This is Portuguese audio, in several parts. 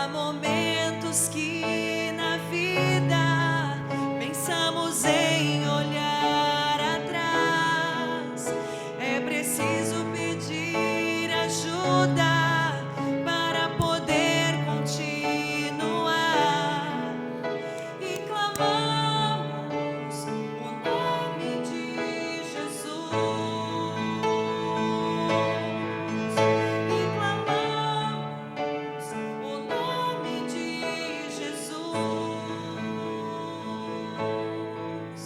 Há momentos que na vida pensamos em olhar atrás. É preciso pedir ajuda para poder continuar. E clamamos o nome de Jesus. E clamamos o nome de Jesus.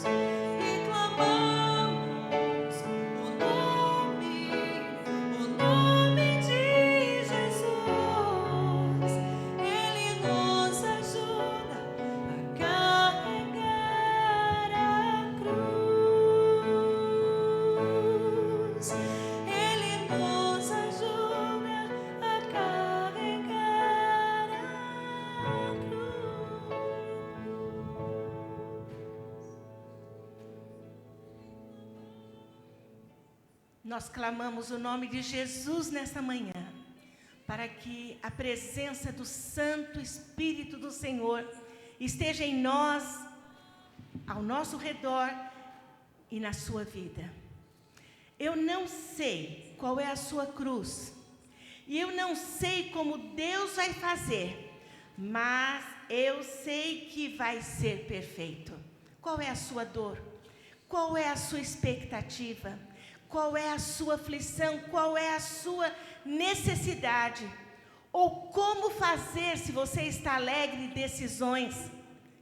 E clamamos o nome de Jesus. Ele nos ajuda a carregar a cruz. Ele nos ajuda a carregar a cruz. Nós clamamos o nome de Jesus nessa manhã, para que a presença do Santo Espírito do Senhor esteja em nós, ao nosso redor e na sua vida. Eu não sei qual é a sua cruz, e eu não sei como Deus vai fazer, mas eu sei que vai ser perfeito. Qual é a sua dor? Qual é a sua expectativa? Qual é a sua aflição? Qual é a sua necessidade? Ou como fazer se você está alegre? Decisões.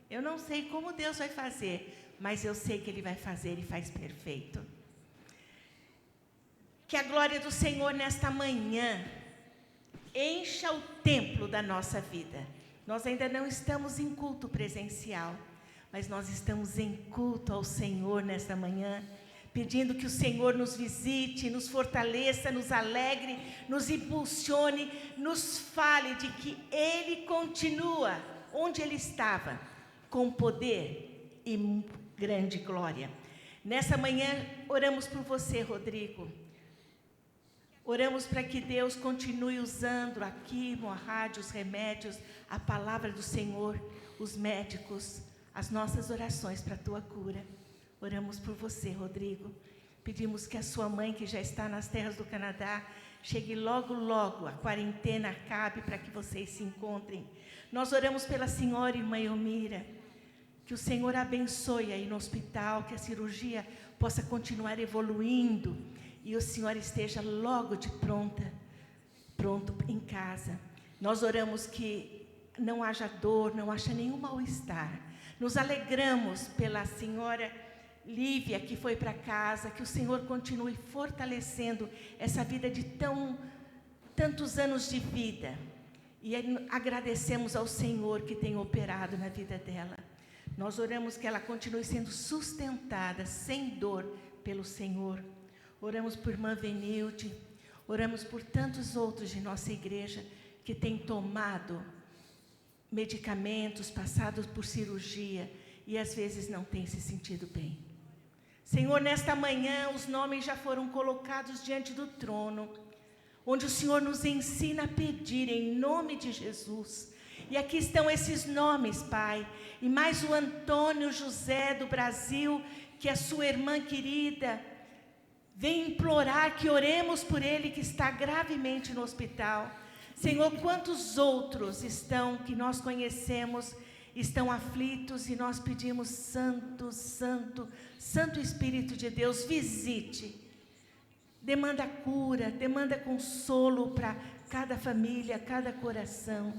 Eu não sei como Deus vai fazer, mas eu sei que Ele vai fazer e faz perfeito. Que a glória do Senhor nesta manhã encha o templo da nossa vida. Nós ainda não estamos em culto presencial, mas nós estamos em culto ao Senhor nesta manhã, pedindo que o Senhor nos visite, nos fortaleça, nos alegre, nos impulsione, nos fale de que Ele continua onde Ele estava, com poder e grande glória. Nessa manhã, oramos por você, Rodrigo. Oramos para que Deus continue usando aqui no rádio os remédios, a palavra do Senhor, os médicos, as nossas orações para a tua cura. Oramos por você, Rodrigo. Pedimos que a sua mãe, que já está nas terras do Canadá, chegue logo, logo, a quarentena acabe para que vocês se encontrem. Nós oramos pela senhora irmã Elmira, que o Senhor abençoe aí no hospital, que a cirurgia possa continuar evoluindo e o Senhor esteja logo de pronto em casa. Nós oramos que não haja dor, não haja nenhum mal-estar. Nos alegramos pela senhora Lívia, que foi para casa, que o Senhor continue fortalecendo essa vida de tantos anos de vida. E agradecemos ao Senhor que tem operado na vida dela. Nós oramos que ela continue sendo sustentada, sem dor, pelo Senhor. Oramos por irmã Venilde, oramos por tantos outros de nossa igreja que têm tomado medicamentos, passado por cirurgia e às vezes não têm se sentido bem. Senhor, nesta manhã os nomes já foram colocados diante do trono, onde o Senhor nos ensina a pedir em nome de Jesus. E aqui estão esses nomes, Pai, e mais o Antônio José do Brasil, que é sua irmã querida, vem implorar que oremos por ele, que está gravemente no hospital. Senhor, quantos outros que nós conhecemos, estão aflitos, e nós pedimos, Santo, Santo, Santo Espírito de Deus, visite. Demanda cura, demanda consolo para cada família, cada coração.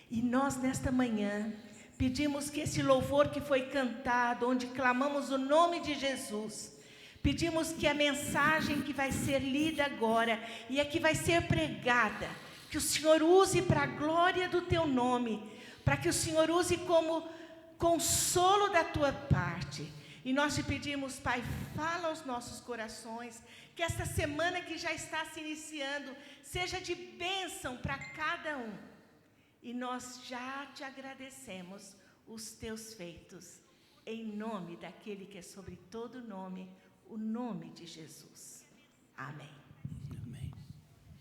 E nós, nesta manhã, pedimos que esse louvor que foi cantado, onde clamamos o nome de Jesus, pedimos que a mensagem que vai ser lida agora e a que vai ser pregada, que o Senhor use para a glória do teu nome, para que o Senhor use como consolo da tua parte. E nós te pedimos, Pai, fala aos nossos corações, que esta semana que já está se iniciando, seja de bênção para cada um. E nós já te agradecemos os teus feitos, em nome daquele que é sobre todo nome, o nome de Jesus. Amém. Amém.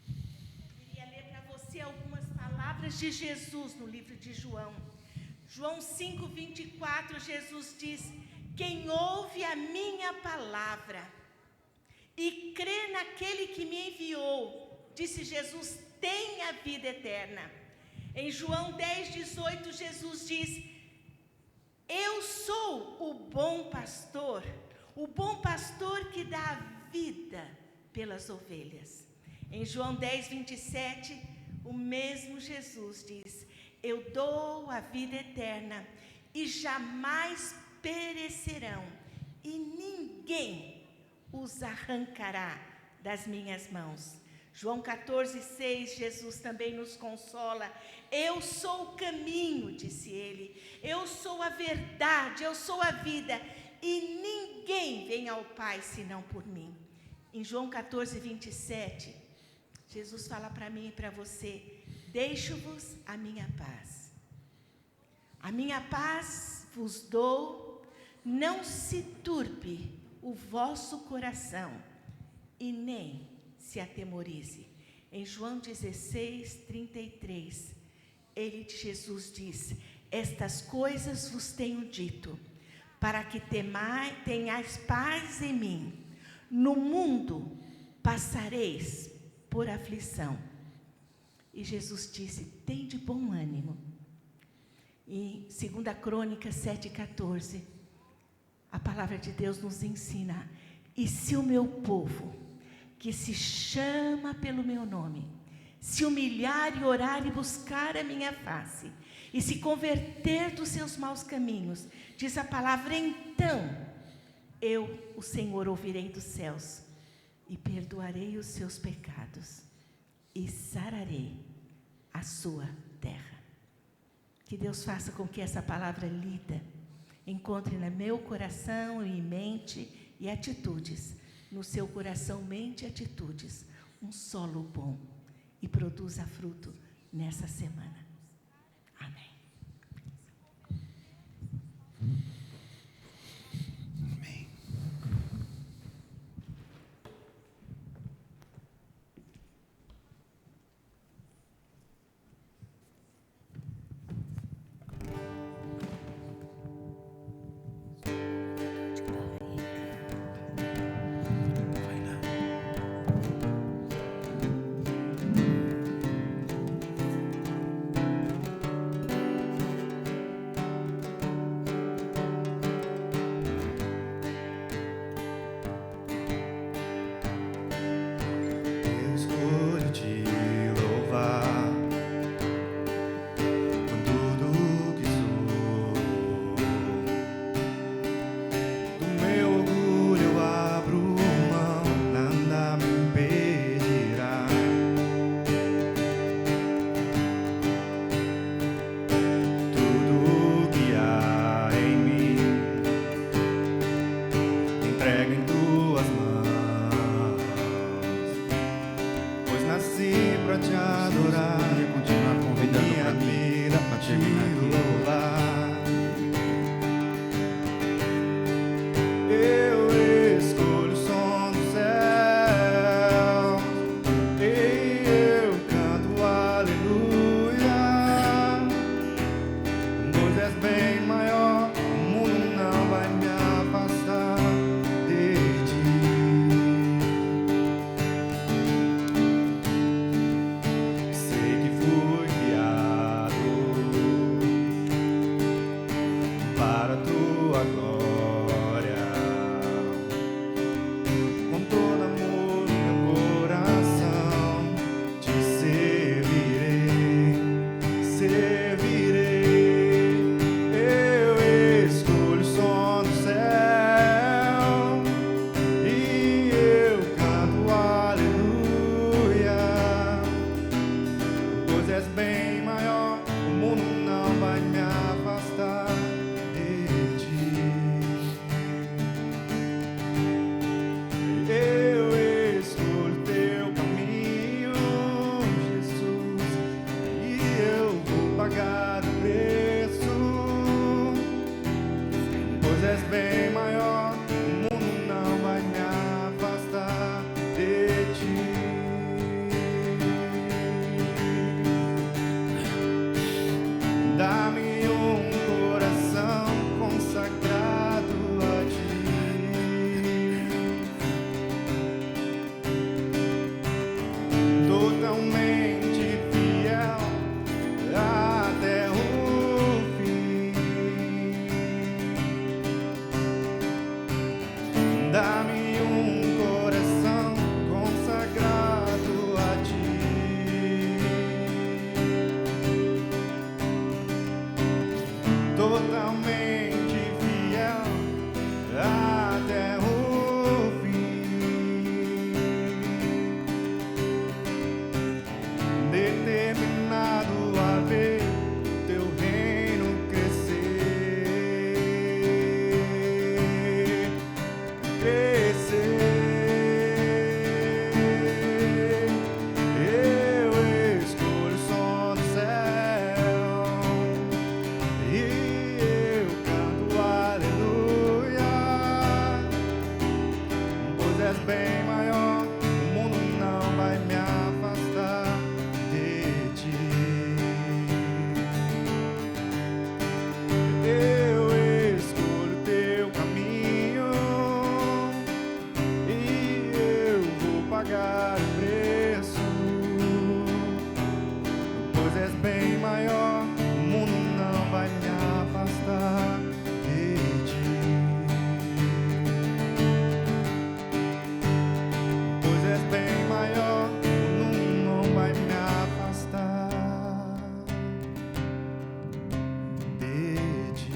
Eu queria ler para você algumas palavras palavras de Jesus no livro de João. João 5:24, Jesus diz: quem ouve a minha palavra e crê naquele que me enviou, disse Jesus, tem a vida eterna. Em João 10:18, Jesus diz: eu sou o bom pastor que dá a vida pelas ovelhas. Em João 10:27, o mesmo Jesus diz: eu dou a vida eterna e jamais perecerão, e ninguém os arrancará das minhas mãos. João 14:6, Jesus também nos consola. Eu sou o caminho, disse ele. Eu sou a verdade, eu sou a vida. E ninguém vem ao Pai senão por mim. Em João 14:27, Jesus fala para mim e para você: deixo-vos a minha paz. A minha paz vos dou, não se turbe o vosso coração e nem se atemorize. Em João 16:33, Jesus diz: estas coisas vos tenho dito, para que tenhais paz em mim. No mundo passareis por aflição. E Jesus disse: tende bom ânimo. Em 2 Crônicas 7:14, a palavra de Deus nos ensina: e se o meu povo, que se chama pelo meu nome, se humilhar e orar e buscar a minha face, e se converter dos seus maus caminhos, diz a palavra, então eu, o Senhor, ouvirei dos céus e perdoarei os seus pecados e sararei a sua terra. Que Deus faça com que essa palavra lida encontre no meu coração e mente e atitudes, no seu coração, mente e atitudes, um solo bom, e produza fruto nessa semana. Amém. Amém. Vai lá. Eu escolho te louvar com tudo que sou. Do meu orgulho eu abro mão, nada me impedirá. Tudo que há em mim entrego em tuas mãos, pois nasci pra te adorar. Poderia continuar convidando Minha para mim, vida para te terminar aqui. louvar. Eu escolho o som do céu e eu canto aleluia, pois és bem maior, o mundo não vai me afastar de ti. Sei que fui criado para a tua glória, com todo amor no meu coração te servirei, servirei. totalmente fiel até o fim, determinado a ver teu reino crescer, crescer. Eu escolho o som do céu e eu canto aleluia, pois és bem maior, o mundo não vai me afastar de ti. Eu escolho teu caminho e eu vou pagar o preço, pois és bem maior, o mundo não vai me afastar de ti. Pois és bem maior, o mundo não vai me afastar de ti.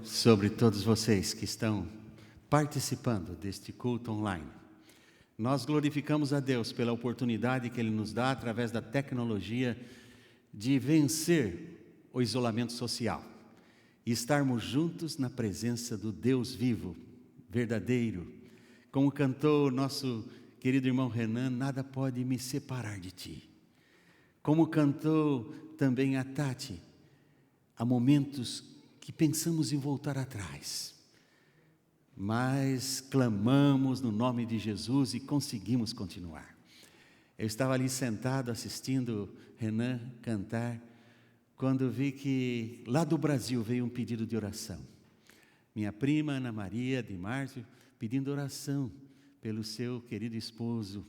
Sobre todos vocês que estão participando deste culto online. Nós glorificamos a Deus pela oportunidade que Ele nos dá através da tecnologia de vencer o isolamento social e estarmos juntos na presença do Deus vivo, verdadeiro. Como cantou nosso querido irmão Renan, nada pode me separar de Ti. Como cantou também a Tati, há momentos que pensamos em voltar atrás, mas clamamos no nome de Jesus e conseguimos continuar. Eu estava ali sentado assistindo Renan cantar, quando vi que lá do Brasil veio um pedido de oração. Minha prima Ana Maria de Márcio pedindo oração pelo seu querido esposo.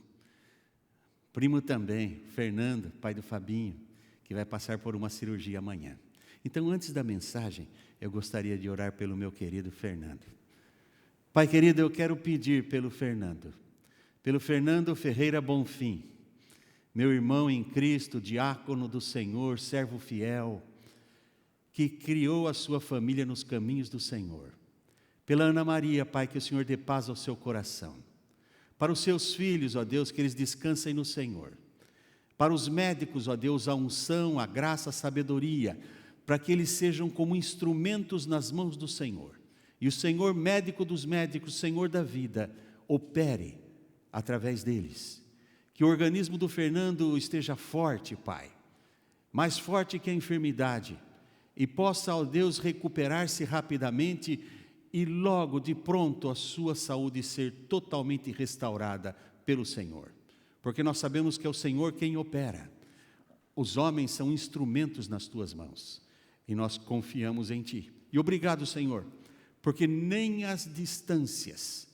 Primo também, Fernando, pai do Fabinho, que vai passar por uma cirurgia amanhã. Então, antes da mensagem, eu gostaria de orar pelo meu querido Fernando. Pai querido, eu quero pedir pelo Fernando Ferreira Bonfim, meu irmão em Cristo, diácono do Senhor, servo fiel, que criou a sua família nos caminhos do Senhor. Pela Ana Maria, Pai, que o Senhor dê paz ao seu coração. Para os seus filhos, ó Deus, que eles descansem no Senhor. Para os médicos, ó Deus, a unção, a graça, a sabedoria, para que eles sejam como instrumentos nas mãos do Senhor. E o Senhor, médico dos médicos, Senhor da vida, opere através deles. Que o organismo do Fernando esteja forte, Pai, mais forte que a enfermidade, e possa, ó Deus, recuperar-se rapidamente e logo de pronto a sua saúde ser totalmente restaurada pelo Senhor. Porque nós sabemos que é o Senhor quem opera. Os homens são instrumentos nas tuas mãos. E nós confiamos em Ti. E obrigado, Senhor, porque nem as distâncias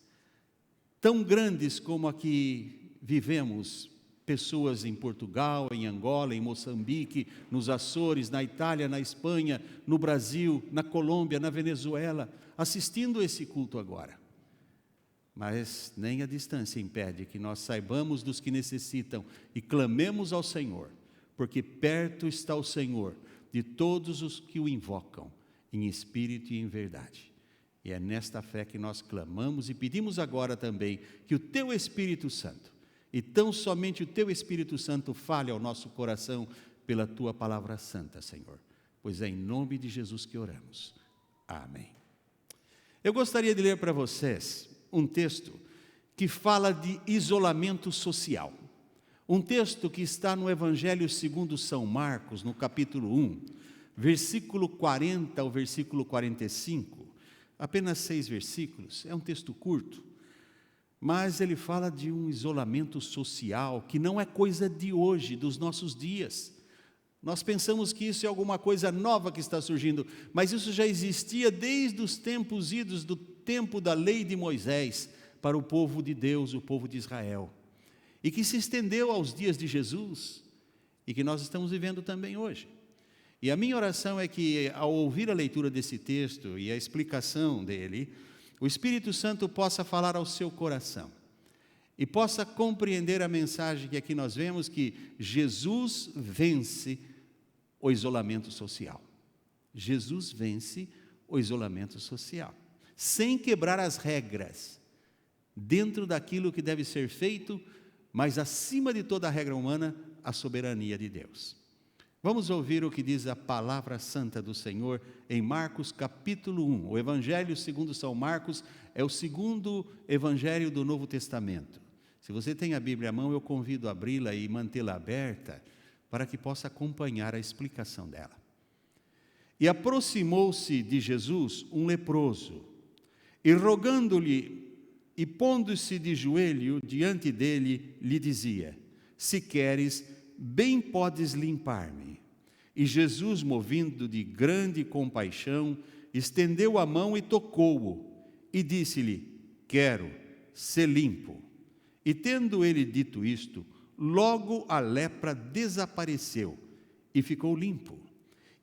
tão grandes como a que vivemos, pessoas em Portugal, em Angola, em Moçambique, nos Açores, na Itália, na Espanha, no Brasil, na Colômbia, na Venezuela, assistindo esse culto agora. Mas nem a distância impede que nós saibamos dos que necessitam e clamemos ao Senhor, porque perto está o Senhor de todos os que o invocam, em espírito e em verdade. E é nesta fé que nós clamamos e pedimos agora também que o Teu Espírito Santo, e tão somente o Teu Espírito Santo, fale ao nosso coração pela Tua palavra santa, Senhor. Pois é em nome de Jesus que oramos. Amém. Eu gostaria de ler para vocês um texto que fala de isolamento social. Um texto que está no Evangelho segundo São Marcos, no capítulo 1, versículo 40 ao versículo 45, apenas 6 versículos, é um texto curto, mas ele fala de um isolamento social que não é coisa de hoje, dos nossos dias. Nós pensamos que isso é alguma coisa nova que está surgindo, mas isso já existia desde os tempos idos, do tempo da lei de Moisés, para o povo de Deus, o povo de Israel. e que se estendeu aos dias de Jesus e que nós estamos vivendo também hoje. E a minha oração é que, ao ouvir a leitura desse texto e a explicação dele, o Espírito Santo possa falar ao seu coração e possa compreender a mensagem que aqui nós vemos, que Jesus vence o isolamento social. Jesus vence o isolamento social, sem quebrar as regras, dentro daquilo que deve ser feito, mas acima de toda a regra humana, a soberania de Deus. Vamos ouvir o que diz a palavra santa do Senhor em Marcos capítulo 1. O Evangelho segundo São Marcos é o segundo evangelho do Novo Testamento. Se você tem a Bíblia à mão, eu convido a abri-la e mantê-la aberta para que possa acompanhar a explicação dela. E aproximou-se de Jesus um leproso, e rogando-lhe e pondo-se de joelho diante dele, lhe dizia: se queres, bem podes limpar-me. E Jesus, movido de grande compaixão, estendeu a mão e tocou-o, e disse-lhe: quero, ser limpo. E tendo ele dito isto, logo a lepra desapareceu e ficou limpo.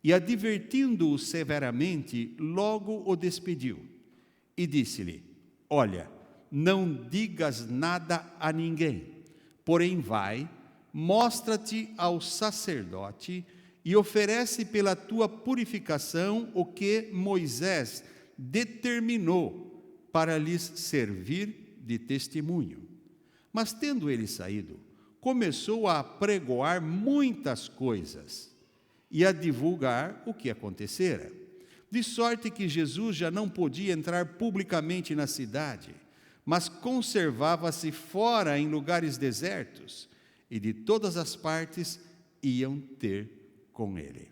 E advertindo-o severamente, logo o despediu. E disse-lhe: olha, não digas nada a ninguém, porém vai, mostra-te ao sacerdote e oferece pela tua purificação o que Moisés determinou para lhes servir de testemunho. Mas tendo ele saído, começou a apregoar muitas coisas e a divulgar o que acontecera, de sorte que Jesus já não podia entrar publicamente na cidade, mas conservava-se fora em lugares desertos, e de todas as partes iam ter com ele.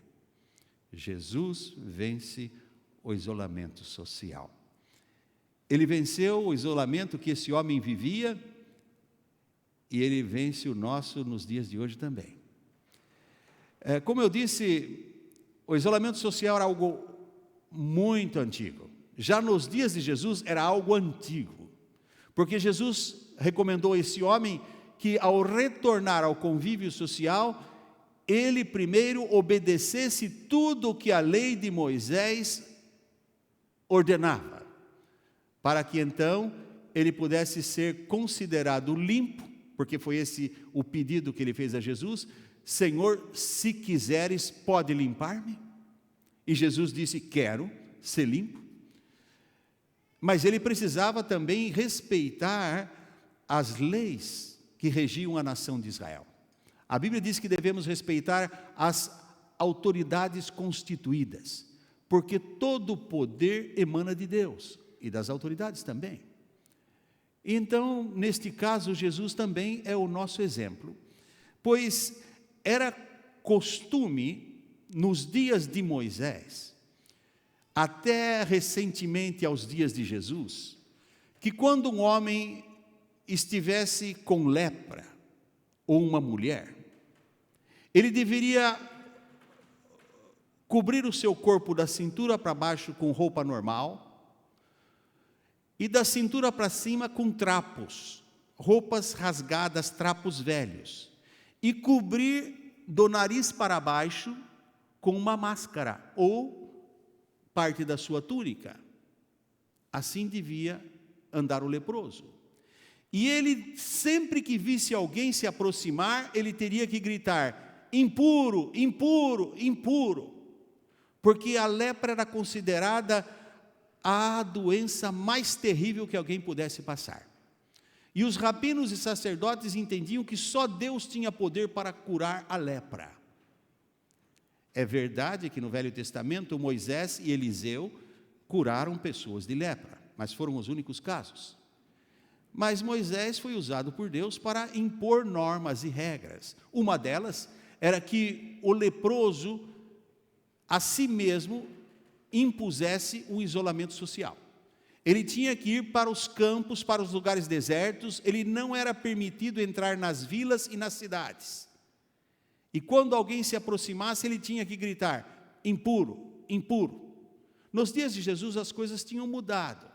Jesus vence o isolamento social. Ele venceu o isolamento que esse homem vivia, e ele vence o nosso nos dias de hoje também. Como eu disse, o isolamento social era algo muito antigo. Já nos dias de Jesus era algo antigo, porque Jesus recomendou a esse homem que, ao retornar ao convívio social, ele primeiro obedecesse tudo o que a lei de Moisés ordenava, para que então ele pudesse ser considerado limpo, porque foi esse o pedido que ele fez a Jesus: Senhor, se quiseres, pode limpar-me? E Jesus disse: quero ser limpo. Mas ele precisava também respeitar as leis que regiam a nação de Israel. A Bíblia diz que devemos respeitar as autoridades constituídas, porque todo o poder emana de Deus e das autoridades também. Então, neste caso, Jesus também é o nosso exemplo, pois era costume, nos dias de Moisés, até recentemente aos dias de Jesus, que quando um homem estivesse com lepra, ou uma mulher, ele deveria cobrir o seu corpo da cintura para baixo com roupa normal, e da cintura para cima com trapos, roupas rasgadas, trapos velhos, e cobrir do nariz para baixo com uma máscara, ou parte da sua túnica. Assim devia andar o leproso. E ele, sempre que visse alguém se aproximar, ele teria que gritar: impuro, impuro, impuro, porque a lepra era considerada a doença mais terrível que alguém pudesse passar. E os rabinos e sacerdotes entendiam que só Deus tinha poder para curar a lepra. É verdade que no Velho Testamento Moisés e Eliseu curaram pessoas de lepra, mas foram os únicos casos. Mas Moisés foi usado por Deus para impor normas e regras. Uma delas era que o leproso a si mesmo impusesse um isolamento social. Ele tinha que ir para os campos, para os lugares desertos, ele não era permitido entrar nas vilas e nas cidades. E quando alguém se aproximasse, ele tinha que gritar: impuro, impuro. Nos dias de Jesus as coisas tinham mudado.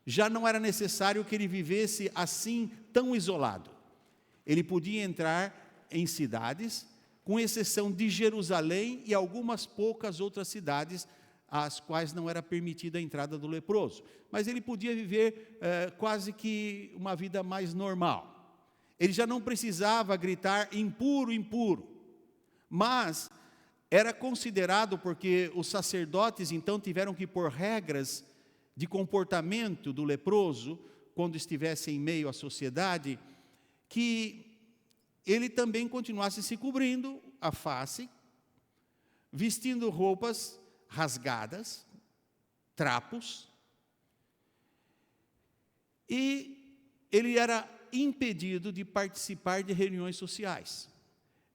Já não era necessário que ele vivesse assim, tão isolado. Ele podia entrar em cidades, com exceção de Jerusalém e algumas poucas outras cidades, às quais não era permitida a entrada do leproso. Mas ele podia viver quase que uma vida mais normal. Ele já não precisava gritar impuro, impuro. Mas era considerado, porque os sacerdotes então tiveram que pôr regras de comportamento do leproso, quando estivesse em meio à sociedade, que ele também continuasse se cobrindo a face, vestindo roupas rasgadas, trapos, e ele era impedido de participar de reuniões sociais.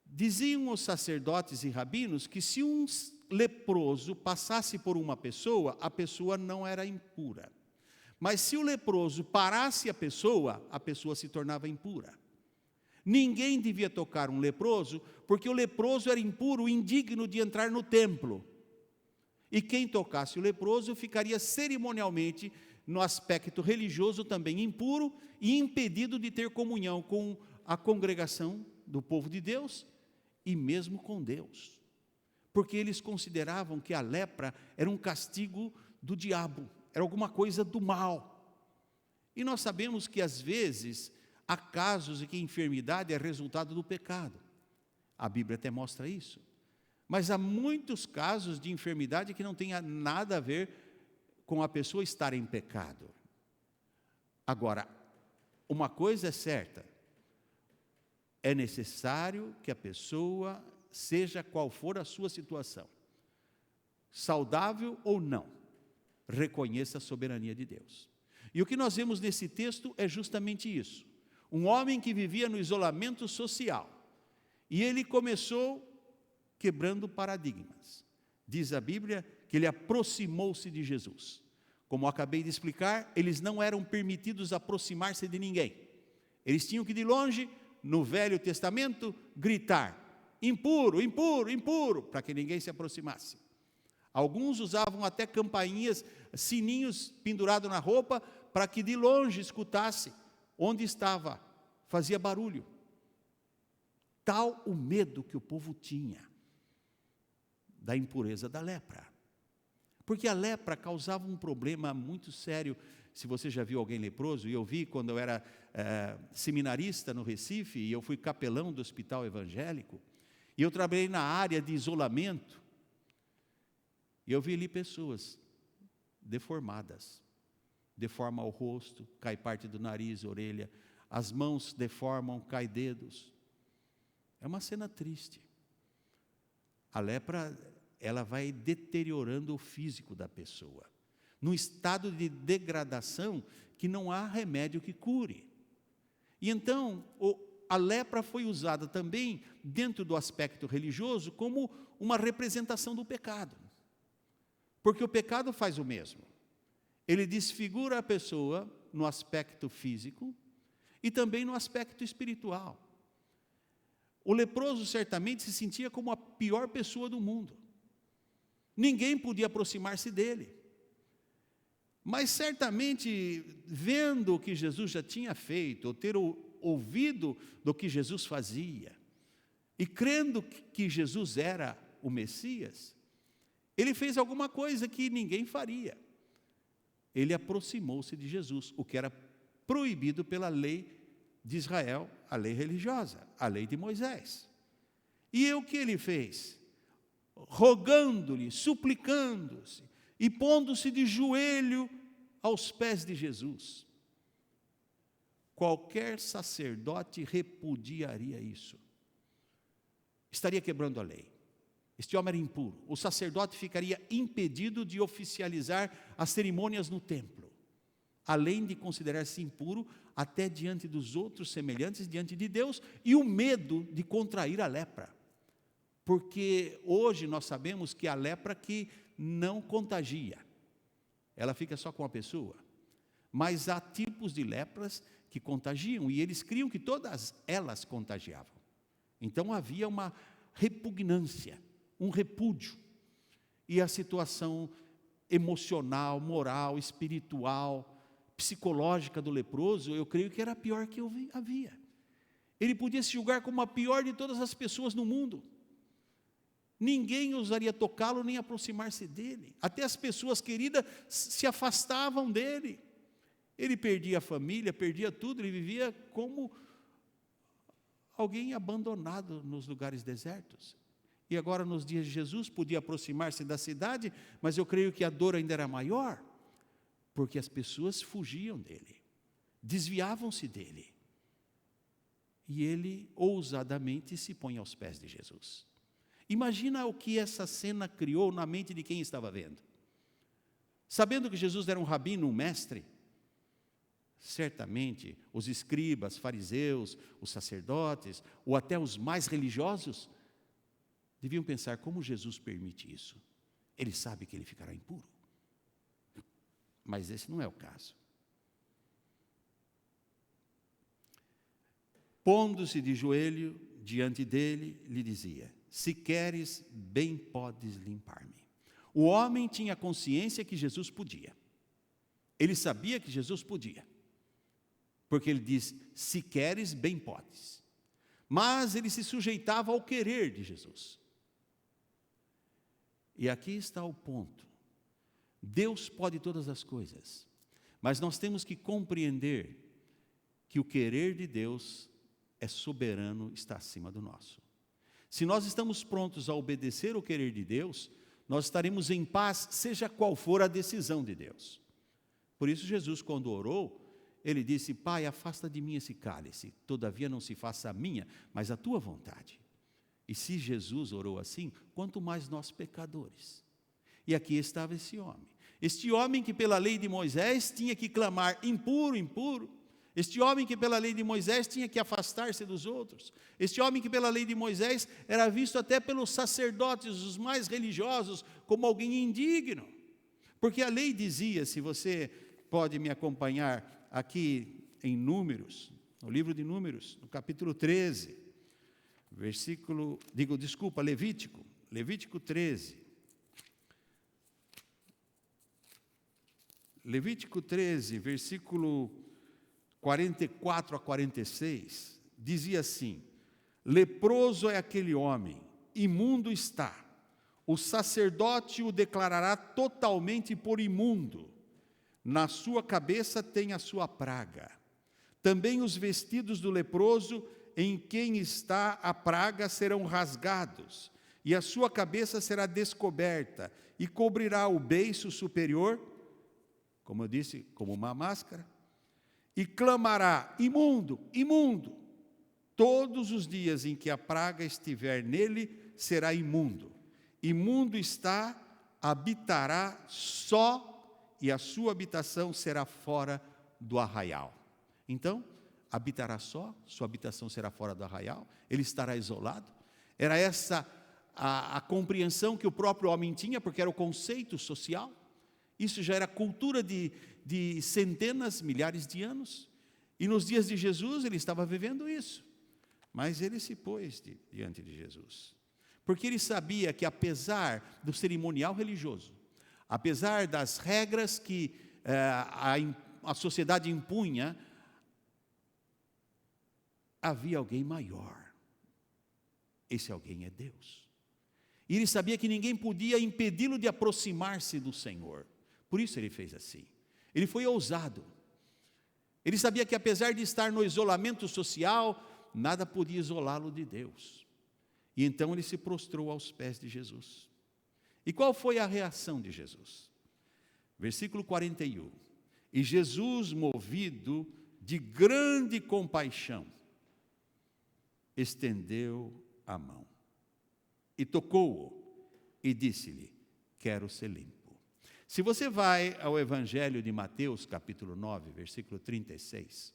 Diziam os sacerdotes e rabinos que se um leproso passasse por uma pessoa, a pessoa não era impura. Mas se o leproso parasse a pessoa se tornava impura. Ninguém devia tocar um leproso, porque o leproso era impuro, indigno de entrar no templo. E quem tocasse o leproso ficaria cerimonialmente, no aspecto religioso, também impuro e impedido de ter comunhão com a congregação do povo de Deus e mesmo com Deus. Porque eles consideravam que a lepra era um castigo do diabo, era alguma coisa do mal. E nós sabemos que às vezes há casos em que a enfermidade é resultado do pecado. A Bíblia até mostra isso. Mas há muitos casos de enfermidade que não tem nada a ver com a pessoa estar em pecado. Agora, uma coisa é certa: é necessário que a pessoa, seja qual for a sua situação, saudável ou não, reconheça a soberania de Deus. E o que nós vemos nesse texto é justamente isso. Um homem que vivia no isolamento social, e ele começou quebrando paradigmas. Diz a Bíblia que ele aproximou-se de Jesus. Como eu acabei de explicar, eles não eram permitidos aproximar-se de ninguém. Eles tinham que de longe, no Velho Testamento, gritar: impuro, impuro, impuro, para que ninguém se aproximasse. Alguns usavam até campainhas, sininhos pendurados na roupa, para que de longe escutasse onde estava, fazia barulho. Tal o medo que o povo tinha da impureza da lepra. Porque a lepra causava um problema muito sério. Se você já viu alguém leproso, e eu vi quando eu era seminarista no Recife, e eu fui capelão do hospital evangélico, e eu trabalhei na área de isolamento, e eu vi ali pessoas deformadas, deforma o rosto, cai parte do nariz, orelha, as mãos deformam, cai dedos. É uma cena triste. A lepra, ela vai deteriorando o físico da pessoa, num estado de degradação que não há remédio que cure. E então, a lepra foi usada também, dentro do aspecto religioso, como uma representação do pecado. Porque o pecado faz o mesmo. Ele desfigura a pessoa no aspecto físico e também no aspecto espiritual. O leproso certamente se sentia como a pior pessoa do mundo. Ninguém podia aproximar-se dele. Mas certamente, vendo o que Jesus já tinha feito, ou ter ouvido do que Jesus fazia, e crendo que Jesus era o Messias, ele fez alguma coisa que ninguém faria. Ele aproximou-se de Jesus, o que era proibido pela lei de Israel, a lei religiosa, a lei de Moisés. E o que ele fez? Rogando-lhe, suplicando-se e pondo-se de joelho aos pés de Jesus. Qualquer sacerdote repudiaria isso. Estaria quebrando a lei. Este homem era impuro. O sacerdote ficaria impedido de oficializar as cerimônias no templo, além de considerar-se impuro até diante dos outros semelhantes, diante de Deus, e o medo de contrair a lepra. Porque hoje nós sabemos que a lepra que não contagia, ela fica só com a pessoa. Mas há tipos de lepras que contagiam, e eles criam que todas elas contagiavam. Então havia uma repugnância, um repúdio. E a situação emocional, moral, espiritual, psicológica do leproso, eu creio que era a pior que havia. Ele podia se julgar como a pior de todas as pessoas no mundo. Ninguém ousaria tocá-lo nem aproximar-se dele. Até as pessoas queridas se afastavam dele. Ele perdia a família, perdia tudo, ele vivia como alguém abandonado nos lugares desertos. E agora, nos dias de Jesus, podia aproximar-se da cidade, mas eu creio que a dor ainda era maior, porque as pessoas fugiam dele, desviavam-se dele. E ele ousadamente se põe aos pés de Jesus. Imagina o que essa cena criou na mente de quem estava vendo. Sabendo que Jesus era um rabino, um mestre, certamente os escribas, fariseus, os sacerdotes, ou até os mais religiosos, deviam pensar: como Jesus permite isso? Ele sabe que ele ficará impuro. Mas esse não é o caso. Pondo-se de joelho diante dele, lhe dizia: se queres, bem podes limpar-me. O homem tinha consciência que Jesus podia. Ele sabia que Jesus podia. Porque ele diz: se queres, bem podes. Mas ele se sujeitava ao querer de Jesus. E aqui está o ponto. Deus pode todas as coisas, mas nós temos que compreender que o querer de Deus é soberano, está acima do nosso. Se nós estamos prontos a obedecer o querer de Deus, nós estaremos em paz, seja qual for a decisão de Deus. Por isso Jesus, quando orou, ele disse: Pai, afasta de mim esse cálice, todavia não se faça a minha, mas a tua vontade. E se Jesus orou assim, quanto mais nós pecadores. E aqui estava esse homem. Este homem que pela lei de Moisés tinha que clamar: impuro, impuro. Este homem que pela lei de Moisés tinha que afastar-se dos outros. Este homem que pela lei de Moisés era visto até pelos sacerdotes, os mais religiosos, como alguém indigno. Porque a lei dizia, se você pode me acompanhar aqui em Números, no livro de Números, no capítulo 13, Levítico 13. Levítico 13, versículo 44 a 46, dizia assim: leproso é aquele homem, imundo está, o sacerdote o declarará totalmente por imundo, na sua cabeça tem a sua praga. Também os vestidos do leproso em quem está a praga serão rasgados, e a sua cabeça será descoberta, e cobrirá o beiço superior, como eu disse, como uma máscara, e clamará: imundo, imundo. Todos os dias em que a praga estiver nele, será imundo. Imundo está, habitará só, e a sua habitação será fora do arraial. Então, habitará só, sua habitação será fora do arraial, ele estará isolado. Era essa a compreensão que o próprio homem tinha, porque era o conceito social. Isso já era cultura de centenas, milhares de anos. E nos dias de Jesus ele estava vivendo isso. Mas ele se pôs diante de Jesus. Porque ele sabia que, apesar do cerimonial religioso, apesar das regras que a sociedade impunha, havia alguém maior. Esse alguém é Deus. E ele sabia que ninguém podia impedi-lo de aproximar-se do Senhor. Por isso ele fez assim. Ele foi ousado. Ele sabia que, apesar de estar no isolamento social, nada podia isolá-lo de Deus. E então ele se prostrou aos pés de Jesus. E qual foi a reação de Jesus? Versículo 41. E Jesus, movido de grande compaixão, estendeu a mão e tocou-o e disse-lhe: quero ser limpo. Se você vai ao Evangelho de Mateus, capítulo 9, versículo 36,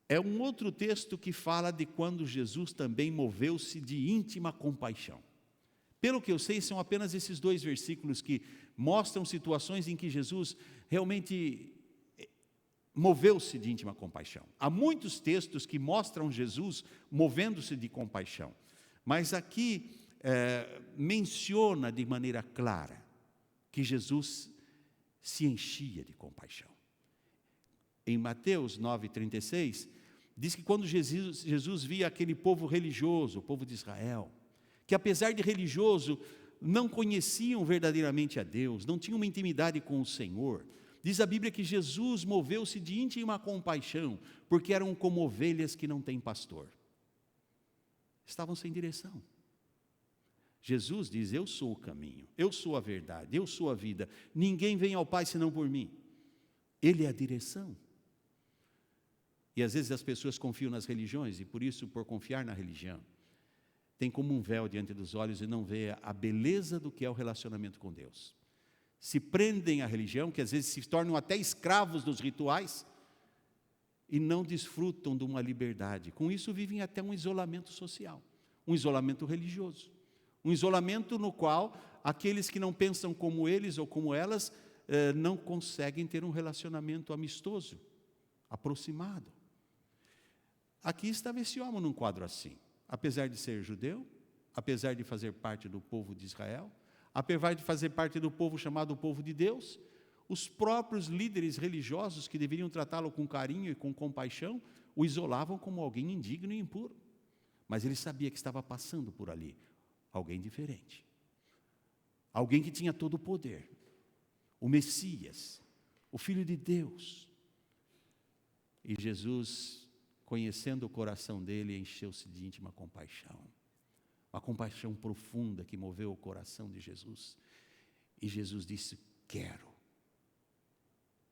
é um outro texto que fala de quando Jesus também moveu-se de íntima compaixão. Pelo que eu sei, são apenas esses dois versículos que mostram situações em que Jesus realmente moveu-se de íntima compaixão. Há muitos textos que mostram Jesus movendo-se de compaixão, mas aqui menciona de maneira clara que Jesus se enchia de compaixão. Em Mateus 9,36, Diz que quando Jesus via aquele povo religioso, o povo de Israel, que apesar de religioso, não conheciam verdadeiramente a Deus, não tinham uma intimidade com o Senhor. Diz a Bíblia que Jesus moveu-se de íntima compaixão, porque eram como ovelhas que não têm pastor. Estavam sem direção. Jesus diz: eu sou o caminho, eu sou a verdade, eu sou a vida. Ninguém vem ao Pai senão por mim. Ele é a direção. E às vezes as pessoas confiam nas religiões, e por isso, por confiar na religião, tem como um véu diante dos olhos e não vê a beleza do que é o relacionamento com Deus. Se prendem à religião, que às vezes se tornam até escravos dos rituais, e não desfrutam de uma liberdade. Com isso vivem até um isolamento social, um isolamento religioso, um isolamento no qual aqueles que não pensam como eles ou como elas não conseguem ter um relacionamento amistoso, aproximado. Aqui estava esse homem num quadro assim. Apesar de ser judeu, apesar de fazer parte do povo de Israel, apesar de fazer parte do povo chamado povo de Deus, os próprios líderes religiosos que deveriam tratá-lo com carinho e com compaixão, o isolavam como alguém indigno e impuro. Mas ele sabia que estava passando por ali alguém diferente, alguém que tinha todo o poder, o Messias, o Filho de Deus. E Jesus, conhecendo o coração dele, encheu-se de íntima compaixão. Uma compaixão profunda que moveu o coração de Jesus. E Jesus disse: quero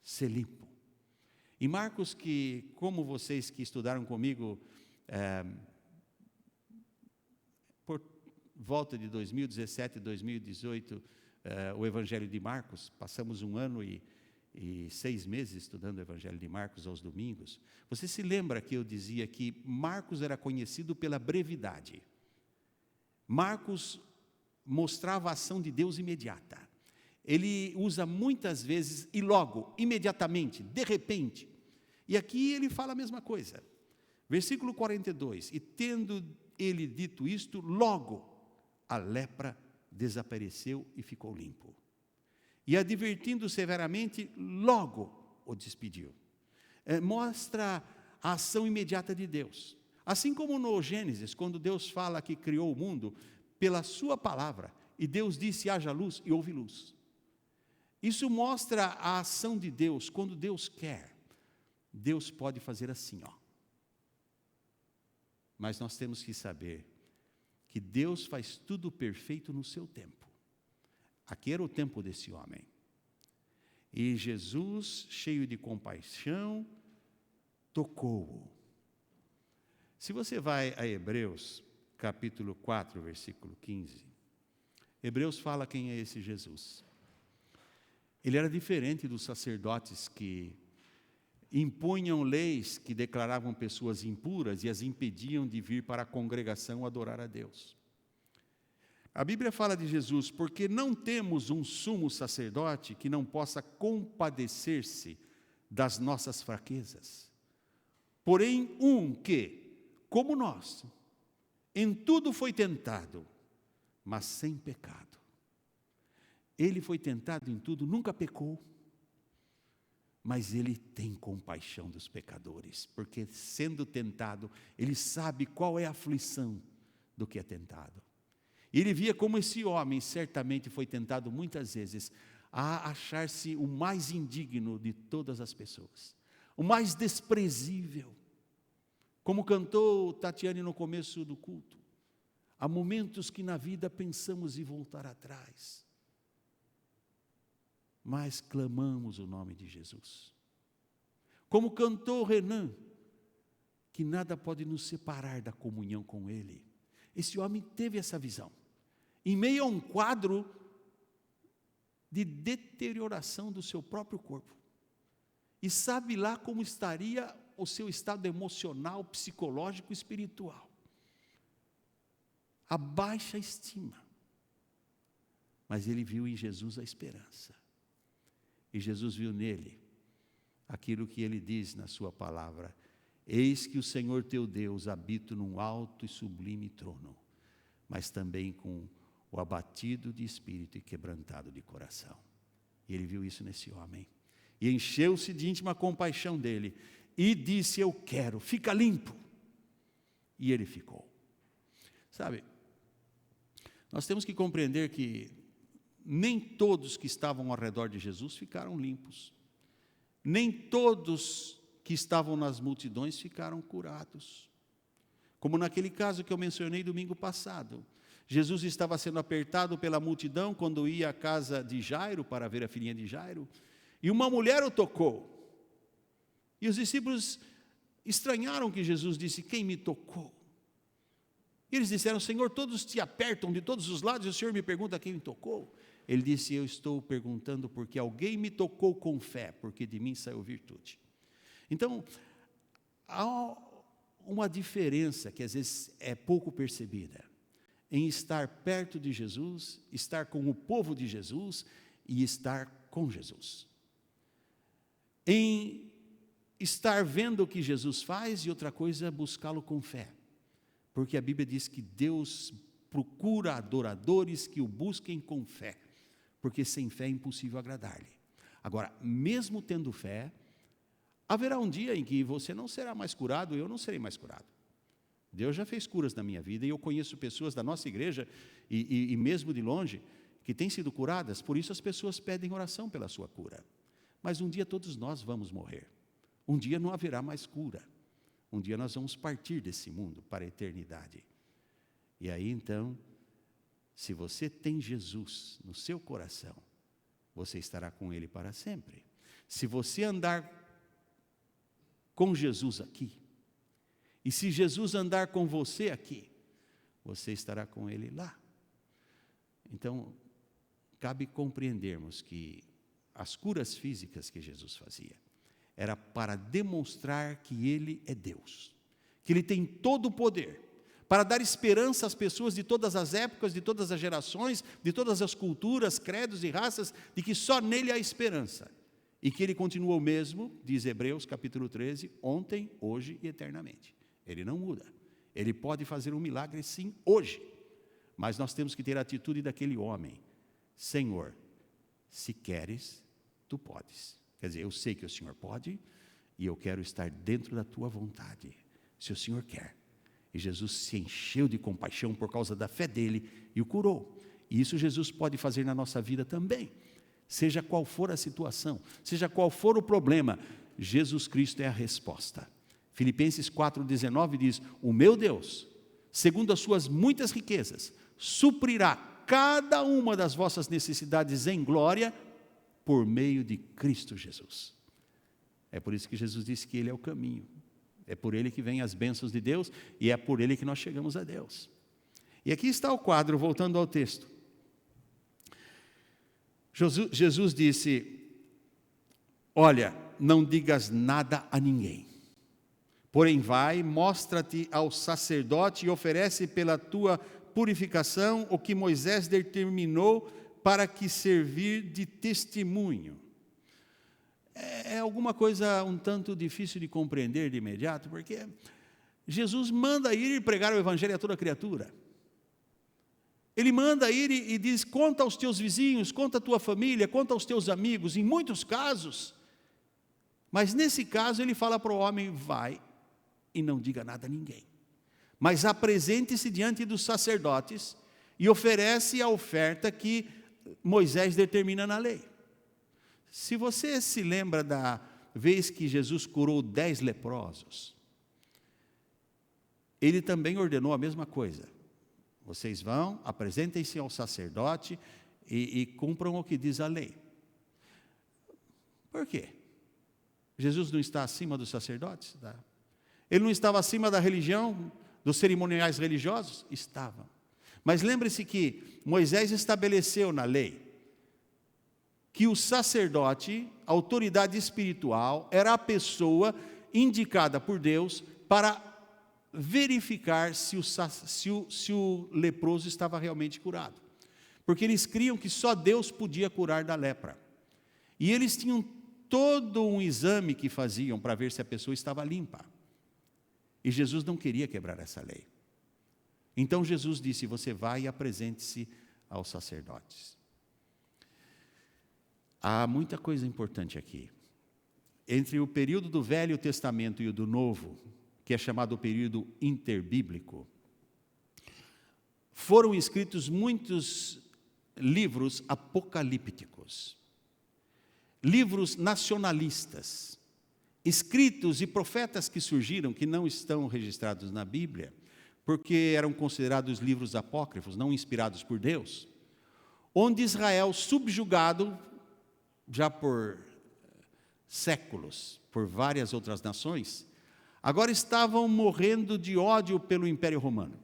ser limpo. E Marcos, que como vocês que estudaram comigo, por volta de 2017, 2018, o Evangelho de Marcos, passamos 1 ano e 6 meses estudando o Evangelho de Marcos aos domingos. Você se lembra que eu dizia que Marcos era conhecido pela brevidade. Marcos mostrava a ação de Deus imediata. Ele usa muitas vezes e logo, imediatamente, de repente. E aqui ele fala a mesma coisa. Versículo 42, e tendo ele dito isto, logo a lepra desapareceu e ficou limpo. E advertindo severamente, logo o despediu. Mostra a ação imediata de Deus. Assim como no Gênesis, quando Deus fala que criou o mundo, pela sua palavra, e Deus disse: haja luz, e houve luz. Isso mostra a ação de Deus. Quando Deus quer, Deus pode fazer assim, ó. Mas nós temos que saber que Deus faz tudo perfeito no seu tempo. Aqui era o tempo desse homem. E Jesus, cheio de compaixão, tocou-o. Se você vai a Hebreus, capítulo 4, versículo 15, Hebreus fala quem é esse Jesus. Ele era diferente dos sacerdotes que impunham leis que declaravam pessoas impuras e as impediam de vir para a congregação adorar a Deus. A Bíblia fala de Jesus: porque não temos um sumo sacerdote que não possa compadecer-se das nossas fraquezas, porém um que, como nós, em tudo foi tentado, mas sem pecado. Ele foi tentado em tudo, nunca pecou, mas ele tem compaixão dos pecadores, porque sendo tentado, ele sabe qual é a aflição do que é tentado. Ele via como esse homem certamente foi tentado muitas vezes a achar-se o mais indigno de todas as pessoas, o mais desprezível. Como cantou Tatiane no começo do culto, há momentos que na vida pensamos em voltar atrás, mas clamamos o nome de Jesus. Como cantou Renan, que nada pode nos separar da comunhão com Ele. Esse homem teve essa visão, em meio a um quadro de deterioração do seu próprio corpo. E sabe lá como estaria o seu estado emocional, psicológico e espiritual. A baixa estima. Mas ele viu em Jesus a esperança. E Jesus viu nele aquilo que ele diz na sua palavra: eis que o Senhor teu Deus habita num alto e sublime trono, mas também com o abatido de espírito e quebrantado de coração. E ele viu isso nesse homem. E encheu-se de íntima compaixão dele. e disse: eu quero, fica limpo. E ele ficou. Sabe, nós temos que compreender que nem todos que estavam ao redor de Jesus ficaram limpos. Nem todos que estavam nas multidões ficaram curados. Como naquele caso que eu mencionei domingo passado. Jesus estava sendo apertado pela multidão quando ia à casa de Jairo para ver a filhinha de Jairo, e uma mulher o tocou. E os discípulos estranharam que Jesus disse: quem me tocou? E eles disseram: Senhor, todos te apertam de todos os lados e o Senhor me pergunta quem me tocou. Ele disse: eu estou perguntando porque alguém me tocou com fé, porque de mim saiu virtude. Então, há uma diferença que às vezes é pouco percebida em estar perto de Jesus, estar com o povo de Jesus e estar com Jesus. Em estar vendo o que Jesus faz e outra coisa, buscá-lo com fé. Porque a Bíblia diz que Deus procura adoradores que o busquem com fé, porque sem fé é impossível agradar-lhe. Agora, mesmo tendo fé, haverá um dia em que você não será mais curado, eu não serei mais curado. Deus já fez curas na minha vida, e eu conheço pessoas da nossa igreja, e mesmo de longe, que têm sido curadas, por isso as pessoas pedem oração pela sua cura. Mas um dia todos nós vamos morrer. Um dia não haverá mais cura. Um dia nós vamos partir desse mundo para a eternidade. E aí então, se você tem Jesus no seu coração, você estará com Ele para sempre. Se você andar com Jesus aqui, e se Jesus andar com você aqui, você estará com Ele lá. Então, cabe compreendermos que as curas físicas que Jesus fazia, era para demonstrar que Ele é Deus, que Ele tem todo o poder, para dar esperança às pessoas de todas as épocas, de todas as gerações, de todas as culturas, credos e raças, de que só nele há esperança, e que Ele continua o mesmo, diz Hebreus capítulo 13, ontem, hoje e eternamente. Ele não muda. Ele pode fazer um milagre sim, hoje, mas nós temos que ter a atitude daquele homem: Senhor, se queres, tu podes. Quer dizer, eu sei que o Senhor pode, e eu quero estar dentro da tua vontade, se o Senhor quer. E Jesus se encheu de compaixão por causa da fé dele e o curou. E isso Jesus pode fazer na nossa vida também. Seja qual for a situação, seja qual for o problema, Jesus Cristo é a resposta. Filipenses 4,19 diz: o meu Deus, segundo as suas muitas riquezas, suprirá cada uma das vossas necessidades em glória, por meio de Cristo Jesus. É por isso que Jesus disse que Ele é o caminho. É por Ele que vêm as bênçãos de Deus, e é por Ele que nós chegamos a Deus. E aqui está o quadro, voltando ao texto. Jesus disse: olha, não digas nada a ninguém. Porém vai, mostra-te ao sacerdote e oferece pela tua purificação o que Moisés determinou para que servir de testemunho. É alguma coisa um tanto difícil de compreender de imediato, porque Jesus manda ir e pregar o evangelho a toda criatura. Ele manda ir e diz: conta aos teus vizinhos, conta à tua família, conta aos teus amigos, em muitos casos. Mas nesse caso ele fala para o homem: vai e não diga nada a ninguém, mas apresente-se diante dos sacerdotes e oferece a oferta que Moisés determina na lei. Se você se lembra da vez que Jesus curou 10 leprosos, Ele também ordenou a mesma coisa: vocês vão, apresentem-se ao sacerdote e cumpram o que diz a lei. Por quê? Jesus não está acima dos sacerdotes? Ele não estava acima da religião, dos cerimoniais religiosos? Estava. Mas lembre-se que Moisés estabeleceu na lei que o sacerdote, a autoridade espiritual, era a pessoa indicada por Deus para verificar se o leproso estava realmente curado. Porque eles criam que só Deus podia curar da lepra. E eles tinham todo um exame que faziam para ver se a pessoa estava limpa. E Jesus não queria quebrar essa lei. Então Jesus disse: você vai e apresente-se aos sacerdotes. Há muita coisa importante aqui. entre o período do Velho Testamento e o do Novo, que é chamado o período interbíblico, foram escritos muitos livros apocalípticos, livros nacionalistas, escritos e profetas que surgiram, que não estão registrados na Bíblia, porque eram considerados livros apócrifos, não inspirados por Deus, onde Israel, subjugado já por séculos, por várias outras nações, agora estavam morrendo de ódio pelo Império Romano.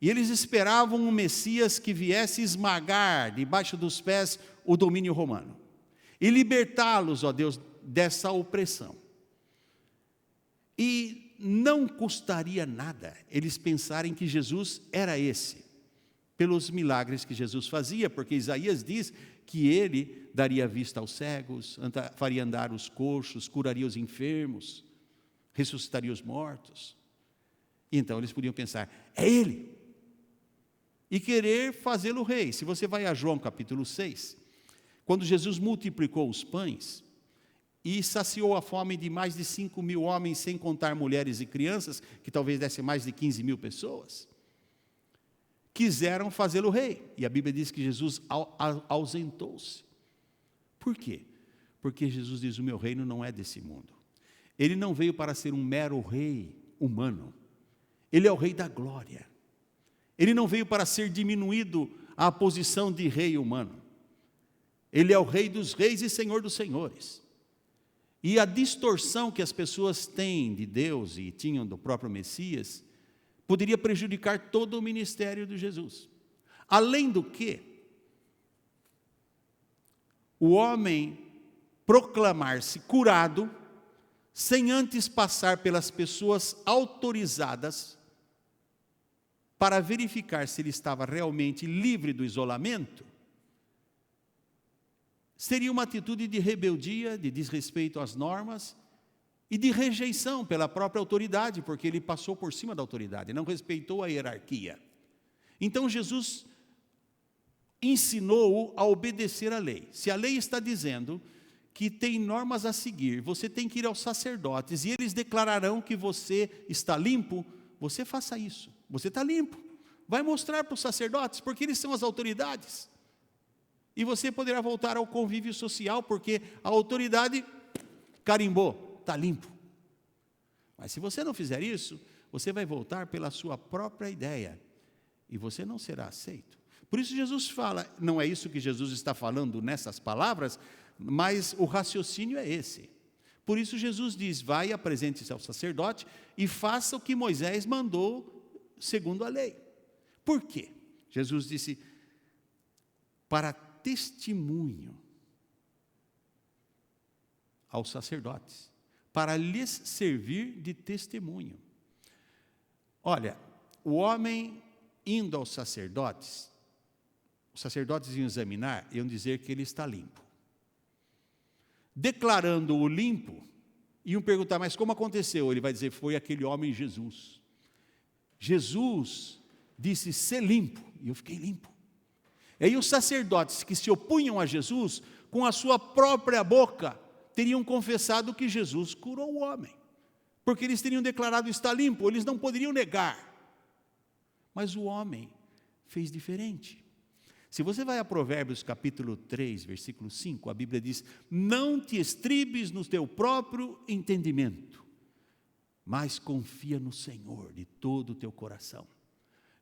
E eles esperavam um Messias que viesse esmagar debaixo dos pés o domínio romano e libertá-los, ó Deus, dessa opressão. E não custaria nada eles pensarem que Jesus era esse, pelos milagres que Jesus fazia, porque Isaías diz que ele daria vista aos cegos, faria andar os coxos, curaria os enfermos, ressuscitaria os mortos. E então eles podiam pensar, é ele, e querer fazê-lo rei. Se você vai a João capítulo 6, quando Jesus multiplicou os pães e saciou a fome de mais de 5.000 homens, sem contar mulheres e crianças, que talvez desse mais de 15.000 pessoas, quiseram fazê-lo rei. E a Bíblia diz que Jesus ausentou-se. Por quê? Porque Jesus diz, o meu reino não é desse mundo. Ele não veio para ser um mero rei humano. Ele é o rei da glória. Ele não veio para ser diminuído à posição de rei humano. Ele é o rei dos reis e senhor dos senhores. E a distorção que as pessoas têm de Deus e tinham do próprio Messias poderia prejudicar todo o ministério de Jesus. Além do que, o homem proclamar-se curado sem antes passar pelas pessoas autorizadas para verificar se ele estava realmente livre do isolamento, seria uma atitude de rebeldia, de desrespeito às normas e de rejeição pela própria autoridade, porque ele passou por cima da autoridade, não respeitou a hierarquia. Então Jesus ensinou-o a obedecer à lei. Se a lei está dizendo que tem normas a seguir, você tem que ir aos sacerdotes e eles declararão que você está limpo, você faça isso, você está limpo. Vai mostrar para os sacerdotes, porque eles são as autoridades. E você poderá voltar ao convívio social, porque a autoridade carimbou, está limpo. Mas se você não fizer isso, você vai voltar pela sua própria ideia, e você não será aceito. Por isso Jesus fala, não é isso que Jesus está falando nessas palavras, mas o raciocínio é esse. Por isso Jesus diz, vai e apresente-se ao sacerdote e faça o que Moisés mandou segundo a lei. Por quê? Jesus disse, para testemunho aos sacerdotes, para lhes servir de testemunho. Olha, o homem indo aos sacerdotes, os sacerdotes iam examinar, iam dizer que ele está limpo. Declarando-o limpo, iam perguntar, mas como aconteceu? Ele vai dizer, foi aquele homem Jesus. Jesus disse, ser limpo, e eu fiquei limpo. E aí os sacerdotes que se opunham a Jesus, com a sua própria boca, teriam confessado que Jesus curou o homem. Porque eles teriam declarado estar limpo, eles não poderiam negar. Mas o homem fez diferente. Se você vai a Provérbios capítulo 3, versículo 5, a Bíblia diz, não te estribes no teu próprio entendimento, mas confia no Senhor de todo o teu coração.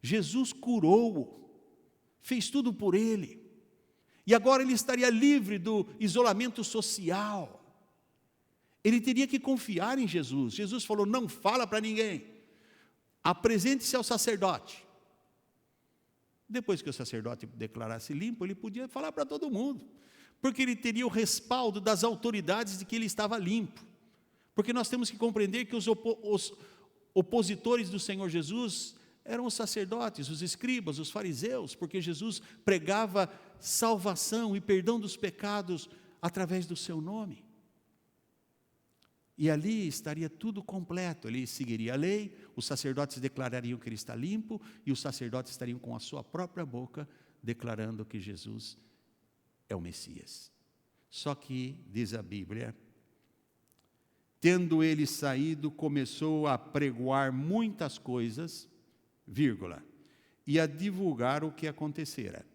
Jesus curou-o, fez tudo por ele, e agora ele estaria livre do isolamento social. Ele teria que confiar em Jesus. Jesus falou, não fala para ninguém, apresente-se ao sacerdote. Depois que o sacerdote declarasse limpo, ele podia falar para todo mundo, porque ele teria o respaldo das autoridades de que ele estava limpo. Porque nós temos que compreender que os opositores do Senhor Jesus eram os sacerdotes, os escribas, os fariseus, porque Jesus pregava salvação e perdão dos pecados através do seu nome. E ali estaria tudo completo, ele seguiria a lei, os sacerdotes declarariam que ele está limpo, e os sacerdotes estariam com a sua própria boca declarando que Jesus é o Messias. Só que, diz a Bíblia, Tendo ele saído, começou a pregoar muitas coisas, vírgula, e a divulgar o que acontecera.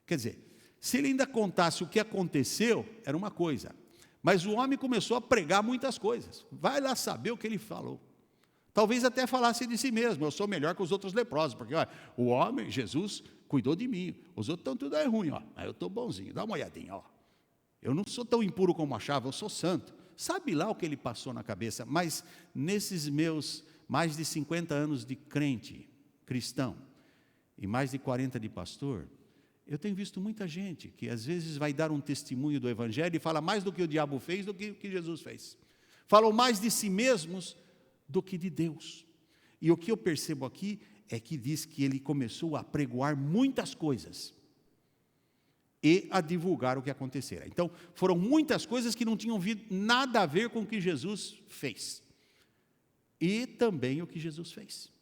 Quer dizer, se ele ainda contasse o que aconteceu, era uma coisa. Mas o homem começou a pregar muitas coisas. Vai lá saber o que ele falou. Talvez até falasse de si mesmo, eu sou melhor que os outros leprosos, porque olha, o homem, Jesus, cuidou de mim. Os outros estão tudo ruim, ó. Mas eu estou bonzinho, dá uma olhadinha, ó. Eu não sou tão impuro como achava, eu sou santo. Sabe lá o que ele passou na cabeça, mas nesses meus mais de 50 anos de crente, cristão, e mais de 40 de pastor, eu tenho visto muita gente que às vezes vai dar um testemunho do Evangelho e fala mais do que o diabo fez do que o que Jesus fez. Falam mais de si mesmos do que de Deus. E o que eu percebo aqui é que diz que ele começou a pregoar muitas coisas e a divulgar o que acontecera. Então, foram muitas coisas que não tinham nada a ver com o que Jesus fez. E também o que Jesus fez.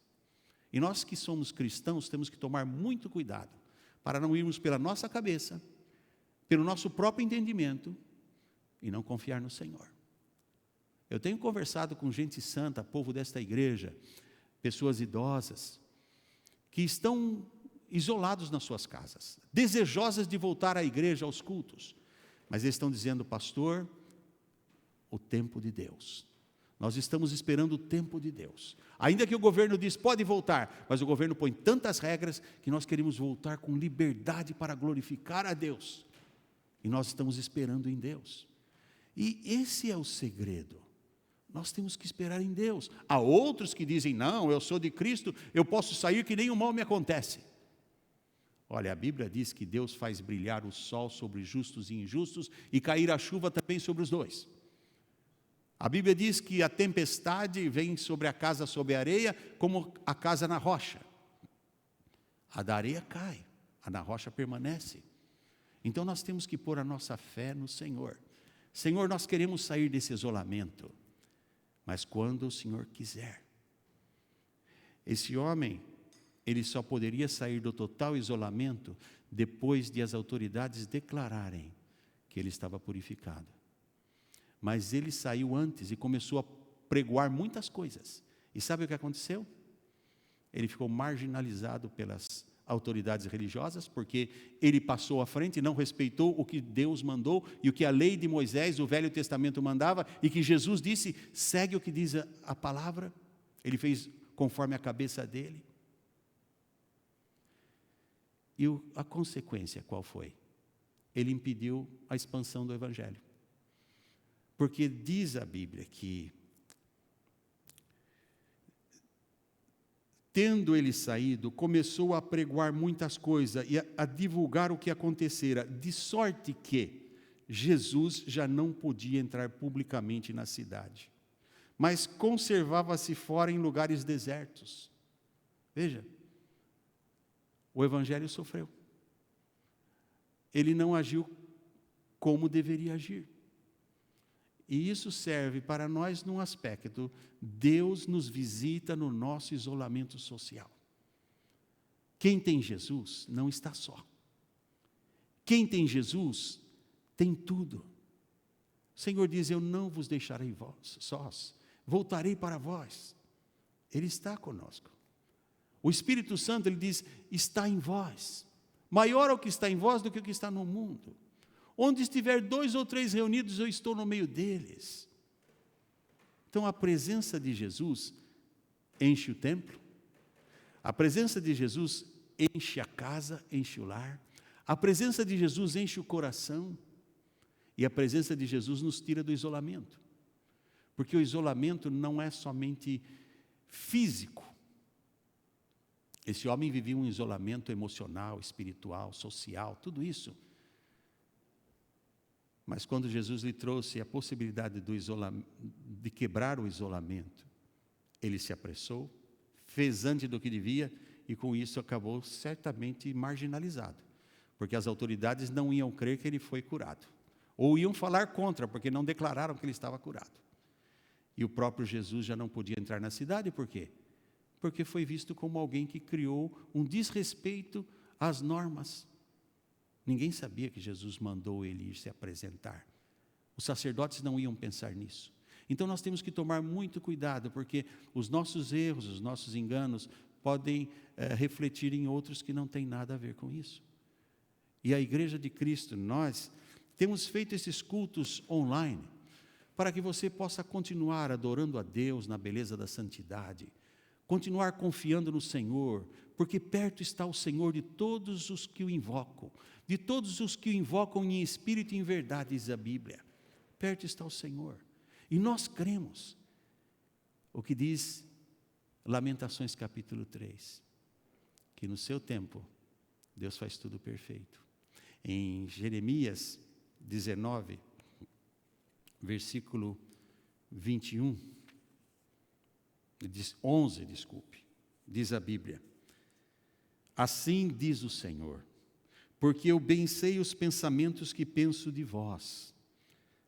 E nós que somos cristãos temos que tomar muito cuidado para não irmos pela nossa cabeça, pelo nosso próprio entendimento e não confiar no Senhor. Eu tenho conversado com gente santa, povo desta igreja, pessoas idosas, que estão isolados nas suas casas, desejosas de voltar à igreja, aos cultos, mas eles estão dizendo, pastor, o tempo de Deus. Nós estamos esperando o tempo de Deus. Ainda que o governo diz, pode voltar, mas o governo põe tantas regras que nós queremos voltar com liberdade para glorificar a Deus. E nós estamos esperando em Deus. E esse é o segredo. Nós temos que esperar em Deus. Há outros que dizem, não, eu sou de Cristo, eu posso sair que nenhum mal me acontece. Olha, a Bíblia diz que Deus faz brilhar o sol sobre justos e injustos e cair a chuva também sobre os dois. A Bíblia diz que a tempestade vem sobre a casa sobre a areia, como a casa na rocha. A da areia cai, a da rocha permanece. Então nós temos que pôr a nossa fé no Senhor. Senhor, nós queremos sair desse isolamento, mas quando o Senhor quiser. Esse homem, ele só poderia sair do total isolamento depois de as autoridades declararem que ele estava purificado. Mas ele saiu antes e começou a pregoar muitas coisas. E sabe o que aconteceu? Ele ficou marginalizado pelas autoridades religiosas, porque ele passou à frente e não respeitou o que Deus mandou e o que a lei de Moisés, o Velho Testamento mandava, e que Jesus disse, segue o que diz a palavra. Ele fez conforme a cabeça dele. E a consequência qual foi? Ele impediu a expansão do Evangelho. Porque diz a Bíblia que, tendo ele saído, começou a pregoar muitas coisas e a divulgar o que acontecera, de sorte que Jesus já não podia entrar publicamente na cidade, mas conservava-se fora em lugares desertos. Veja, o Evangelho sofreu. Ele não agiu como deveria agir. E isso serve para nós num aspecto, Deus nos visita no nosso isolamento social. Quem tem Jesus não está só. Quem tem Jesus tem tudo. O Senhor diz, eu não vos deixarei vós sós, voltarei para vós. Ele está conosco. O Espírito Santo, ele diz, está em vós. Maior é o que está em vós do que o que está no mundo. Onde estiver 2 ou 3 reunidos, eu estou no meio deles. Então, a presença de Jesus enche o templo. A presença de Jesus enche a casa, enche o lar. A presença de Jesus enche o coração. E a presença de Jesus nos tira do isolamento. Porque o isolamento não é somente físico. Esse homem vivia um isolamento emocional, espiritual, social, tudo isso. Mas quando Jesus lhe trouxe a possibilidade de quebrar o isolamento, ele se apressou, fez antes do que devia, e com isso acabou certamente marginalizado, porque as autoridades não iam crer que ele foi curado, ou iam falar contra, porque não declararam que ele estava curado. E o próprio Jesus já não podia entrar na cidade, por quê? Porque foi visto como alguém que criou um desrespeito às normas. Ninguém sabia que Jesus mandou ele ir se apresentar. Os sacerdotes não iam pensar nisso. Então nós temos que tomar muito cuidado, porque os nossos erros, os nossos enganos podem refletir em outros que não têm nada a ver com isso. E a Igreja de Cristo, nós temos feito esses cultos online, para que você possa continuar adorando a Deus na beleza da santidade, continuar confiando no Senhor, porque perto está o Senhor de todos os que o invocam, de todos os que o invocam em espírito e em verdade, diz a Bíblia. Perto está o Senhor. E nós cremos o que diz Lamentações capítulo 3, que no seu tempo Deus faz tudo perfeito. Em Jeremias 19, versículo 21, 11, diz a Bíblia: assim diz o Senhor, porque eu bem sei os pensamentos que penso de vós,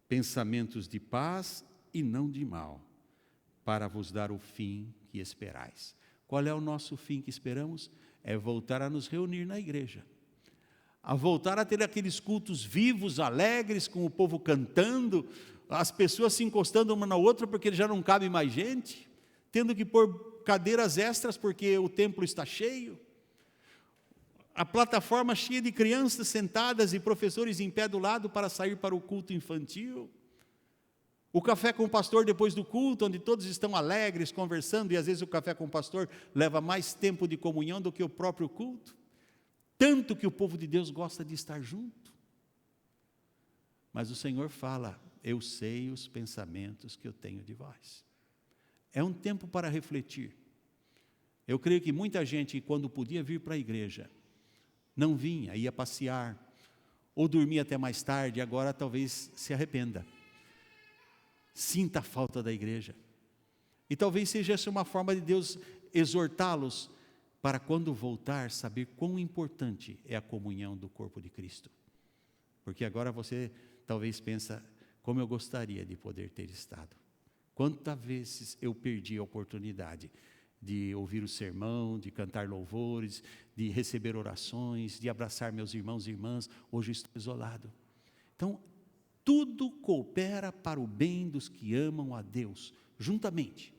pensamentos de paz e não de mal, para vos dar o fim que esperais. Qual é o nosso fim que esperamos? É voltar a nos reunir na igreja, a voltar a ter aqueles cultos vivos, alegres, com o povo cantando, as pessoas se encostando uma na outra porque já não cabe mais gente, tendo que pôr cadeiras extras porque o templo está cheio, a plataforma cheia de crianças sentadas e professores em pé do lado para sair para o culto infantil, o café com o pastor depois do culto, onde todos estão alegres, conversando, e às vezes o café com o pastor leva mais tempo de comunhão do que o próprio culto, tanto que o povo de Deus gosta de estar junto. Mas o Senhor fala: eu sei os pensamentos que eu tenho de vós. É um tempo para refletir. Eu creio que muita gente, quando podia vir para a igreja, não vinha, ia passear, ou dormia até mais tarde, agora talvez se arrependa, sinta a falta da igreja, e talvez seja essa uma forma de Deus exortá-los, para quando voltar, saber quão importante é a comunhão do corpo de Cristo, porque agora você talvez pensa: como eu gostaria de poder ter estado, quantas vezes eu perdi a oportunidade de ouvir o sermão, de cantar louvores, de receber orações, de abraçar meus irmãos e irmãs. Hoje eu estou isolado. Então, tudo coopera para o bem dos que amam a Deus, juntamente,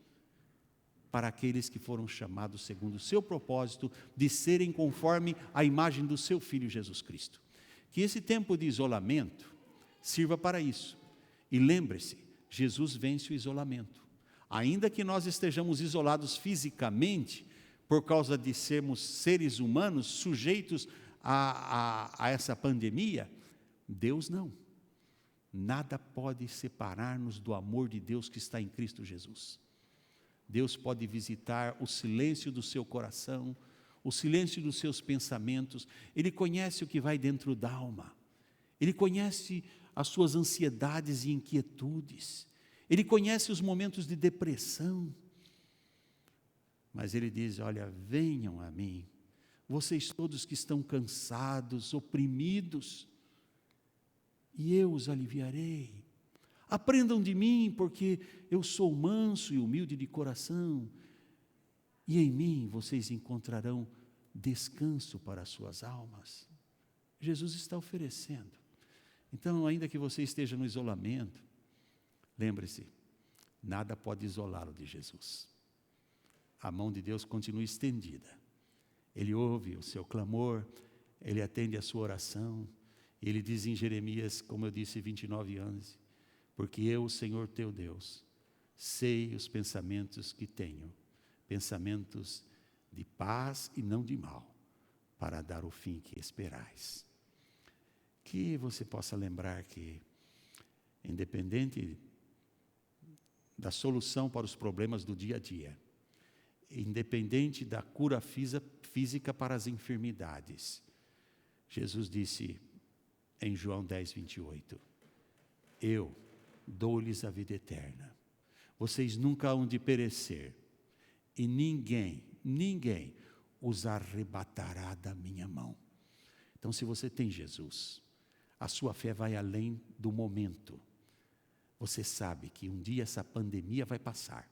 para aqueles que foram chamados segundo o seu propósito, de serem conforme a imagem do seu Filho Jesus Cristo. Que esse tempo de isolamento sirva para isso. E lembre-se, Jesus vence o isolamento. Ainda que nós estejamos isolados fisicamente, por causa de sermos seres humanos sujeitos a essa pandemia, Deus não. Nada pode separar-nos do amor de Deus que está em Cristo Jesus. Deus pode visitar o silêncio do seu coração, o silêncio dos seus pensamentos. Ele conhece o que vai dentro da alma. Ele conhece as suas ansiedades e inquietudes. Ele conhece os momentos de depressão. Mas Ele diz: olha, venham a mim, vocês todos que estão cansados, oprimidos, e eu os aliviarei. Aprendam de mim, porque eu sou manso e humilde de coração, e em mim vocês encontrarão descanso para as suas almas. Jesus está oferecendo. Então, ainda que você esteja no isolamento, lembre-se, nada pode isolá-lo de Jesus. A mão de Deus continua estendida. Ele ouve o seu clamor, Ele atende a sua oração. Ele diz em Jeremias, como eu disse, 29:11, porque eu, Senhor teu Deus, sei os pensamentos que tenho, pensamentos de paz e não de mal, para dar o fim que esperais. Que você possa lembrar que, independente da solução para os problemas do dia a dia, independente da cura física para as enfermidades, Jesus disse em João 10:28, eu dou-lhes a vida eterna, vocês nunca hão de perecer, e ninguém os arrebatará da minha mão. Então, se você tem Jesus, a sua fé vai além do momento. Você sabe que um dia essa pandemia vai passar,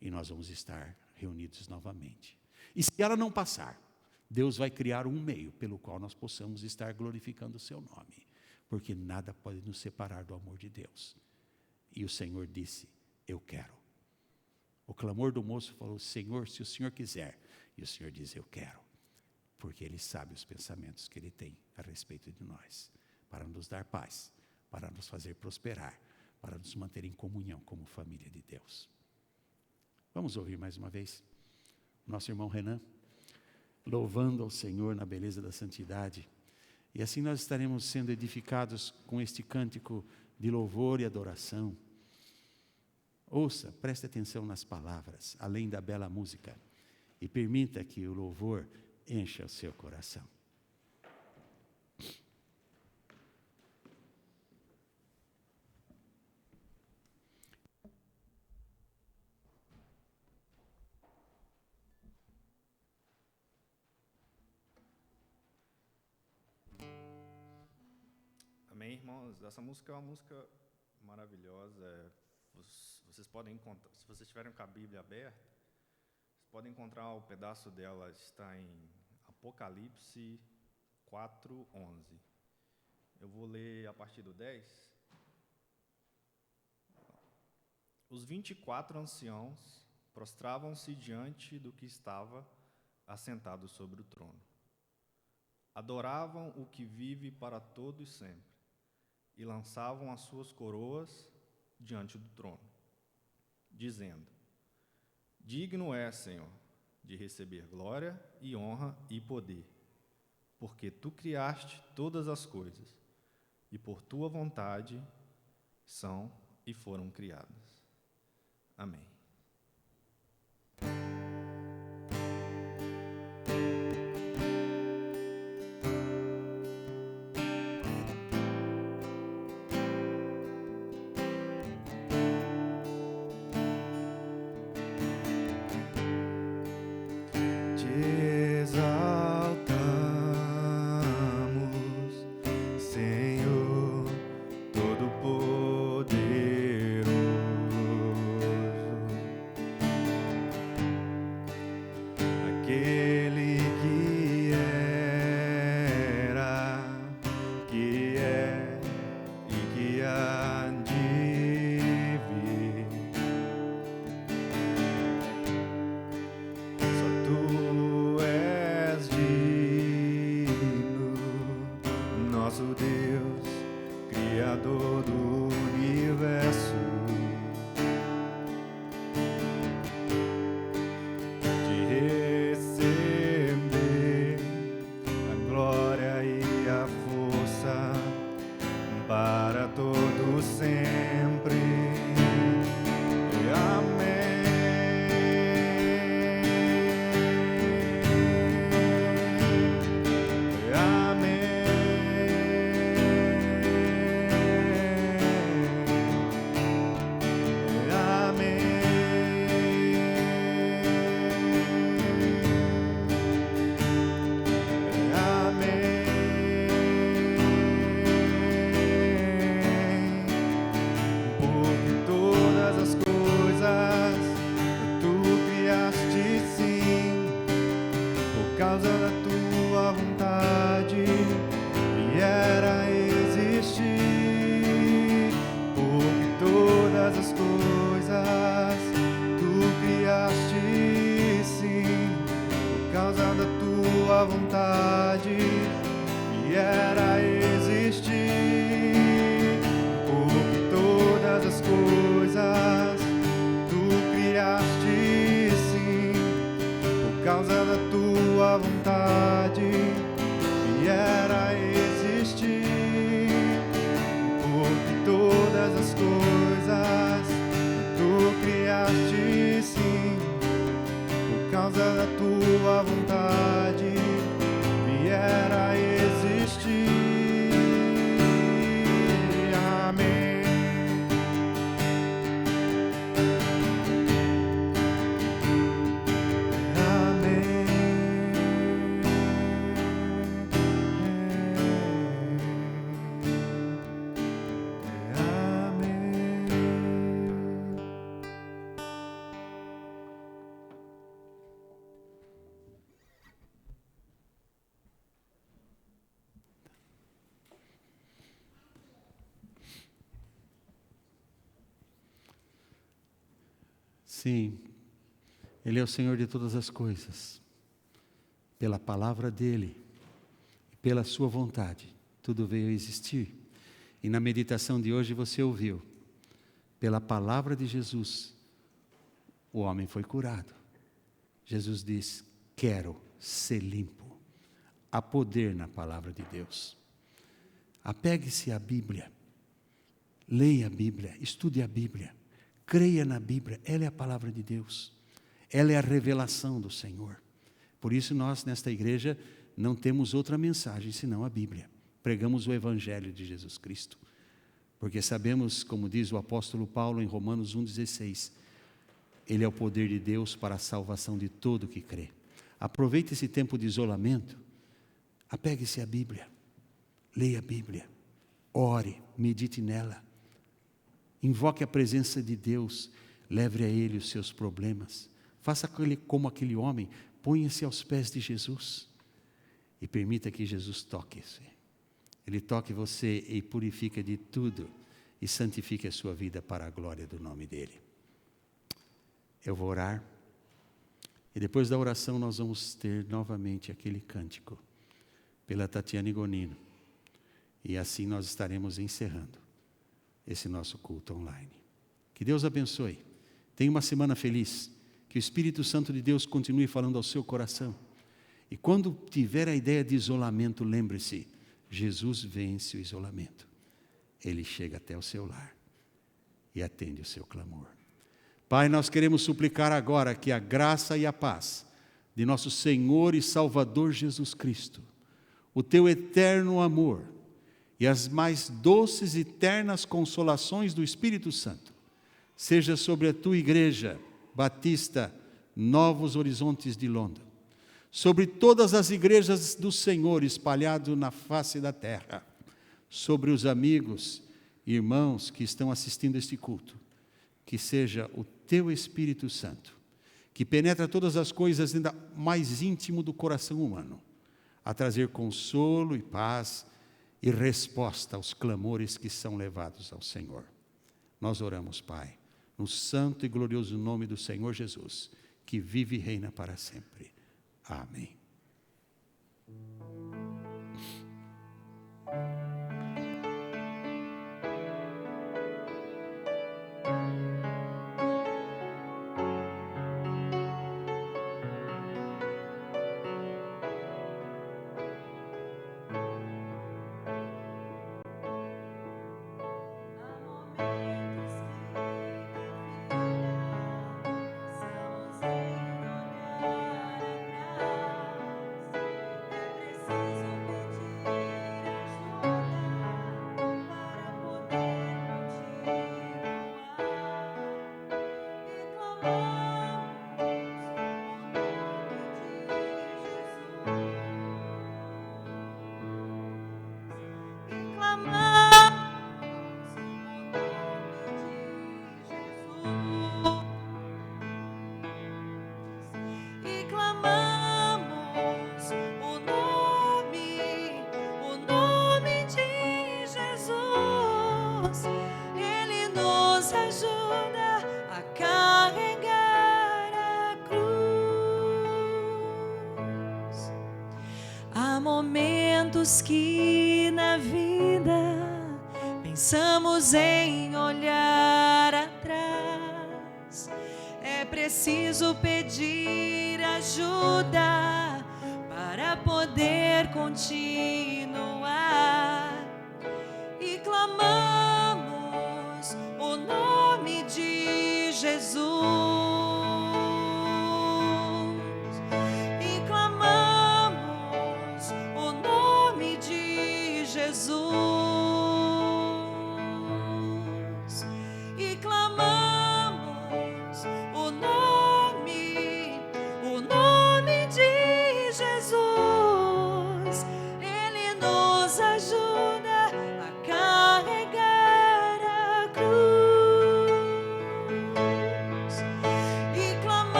e nós vamos estar reunidos novamente. E se ela não passar, Deus vai criar um meio pelo qual nós possamos estar glorificando o seu nome, porque nada pode nos separar do amor de Deus. E o Senhor disse: eu quero. O clamor do moço falou: Senhor, se o Senhor quiser. E o Senhor diz: eu quero. Porque Ele sabe os pensamentos que Ele tem a respeito de nós, para nos dar paz, para nos fazer prosperar, para nos manter em comunhão como família de Deus. Vamos ouvir mais uma vez nosso irmão Renan, louvando ao Senhor na beleza da santidade. E assim nós estaremos sendo edificados com este cântico de louvor e adoração. Ouça, preste atenção nas palavras, além da bela música, e permita que o louvor encha o seu coração. Amém, irmãos? Essa música é uma música maravilhosa. Vocês podem encontrar, se vocês estiverem com a Bíblia aberta, vocês podem encontrar o pedaço dela, está em Apocalipse 4:11. Eu vou ler a partir do 10. Os 24 anciãos prostravam-se diante do que estava assentado sobre o trono. Adoravam o que vive para todos sempre e lançavam as suas coroas diante do trono, dizendo: digno é, Senhor, de receber glória e honra e poder, porque Tu criaste todas as coisas, e por Tua vontade são e foram criadas. Amém. Sim, Ele é o Senhor de todas as coisas. Pela palavra dEle, pela sua vontade, tudo veio a existir. E na meditação de hoje você ouviu, pela palavra de Jesus, o homem foi curado. Jesus diz: quero ser limpo. Há poder na palavra de Deus. Apegue-se à Bíblia. Leia a Bíblia, estude a Bíblia. Creia na Bíblia, ela é a palavra de Deus. Ela é a revelação do Senhor. Por isso nós, nesta igreja, não temos outra mensagem senão a Bíblia. Pregamos o Evangelho de Jesus Cristo. Porque sabemos, como diz o apóstolo Paulo em Romanos 1,16, Ele é o poder de Deus para a salvação de todo que crê. Aproveite esse tempo de isolamento, apegue-se à Bíblia, leia a Bíblia, ore, medite nela, invoque a presença de Deus, leve a Ele os seus problemas, faça como aquele homem, ponha-se aos pés de Jesus e permita que Jesus toque-se. Ele toque você e purifique de tudo e santifique a sua vida para a glória do nome dEle. Eu vou orar e depois da oração nós vamos ter novamente aquele cântico pela Tatiana Igonino e assim nós estaremos encerrando esse nosso culto online. Que Deus abençoe. Tenha uma semana feliz. Que o Espírito Santo de Deus continue falando ao seu coração. E quando tiver a ideia de isolamento, lembre-se, Jesus vence o isolamento. Ele chega até o seu lar e atende o seu clamor. Pai, nós queremos suplicar agora que a graça e a paz de nosso Senhor e Salvador Jesus Cristo, o teu eterno amor e as mais doces e ternas consolações do Espírito Santo, seja sobre a tua igreja Batista Novos Horizontes de Londres, sobre todas as igrejas do Senhor espalhadas na face da terra, sobre os amigos e irmãos que estão assistindo este culto, que seja o teu Espírito Santo, que penetra todas as coisas ainda mais íntimo do coração humano, a trazer consolo e paz e resposta aos clamores que são levados ao Senhor. Nós oramos, Pai, no santo e glorioso nome do Senhor Jesus, que vive e reina para sempre. Amém. Momentos que na vida pensamos em olhar atrás, é preciso pedir ajuda para poder continuar. E clamamos o nome de Jesus.